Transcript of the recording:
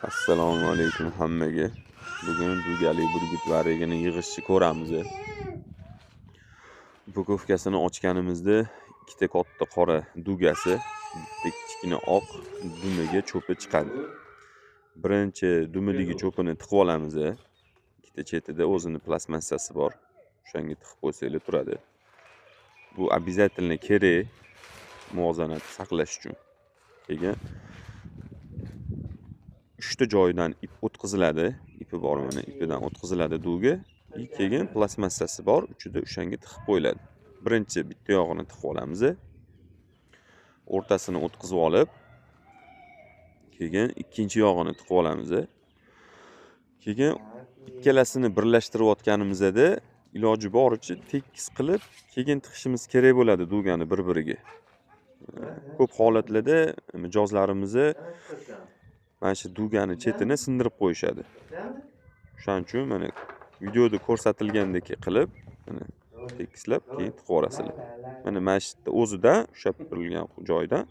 Assalomu alaykum hammaga. Bugun dugali burgutlarigini yig'ishni ko'ramiz. Bukovkasini ochganimizda ikkita katta qora dugasi, bitta kichkina oq dumiga cho'pi chiqadi. Birinchi dumiligi cho'pini tiqib olamiz. Ikkita chetida o'zini plastmassasi bor. O'shanga tiqib qo'ysanglar turadi. Bu обязательно kerak muvozanatni saqlash uchun. Keyin 3 ta joyidan ip o'tkaziladi. Ipi bor mana, ipidan o'tkaziladi duga. Keyin plastmassasi bor, uchida o'shanga tiqib qo'yiladi. Birinchi bitta yog'ini tiqib olamiz. O'rtasini o'tkazib olib, keyin ikkinchi yog'ini tiqib olamiz. Keyin ikkalasini birlashtirayotganimizda iloji boricha tekis qilib, keyin tiqishimiz kerak bo'ladi dugani bir-biriga. Ko'p holatlarda mijozlarimiz mana shu dugani chetini sindirib qo'yishadi. Shuning uchun mana videoda ko'rsatilgandek qilib, mana tekislab keyin tiqib olasizlar. Mana shu o'zida ushlab turilgan joydan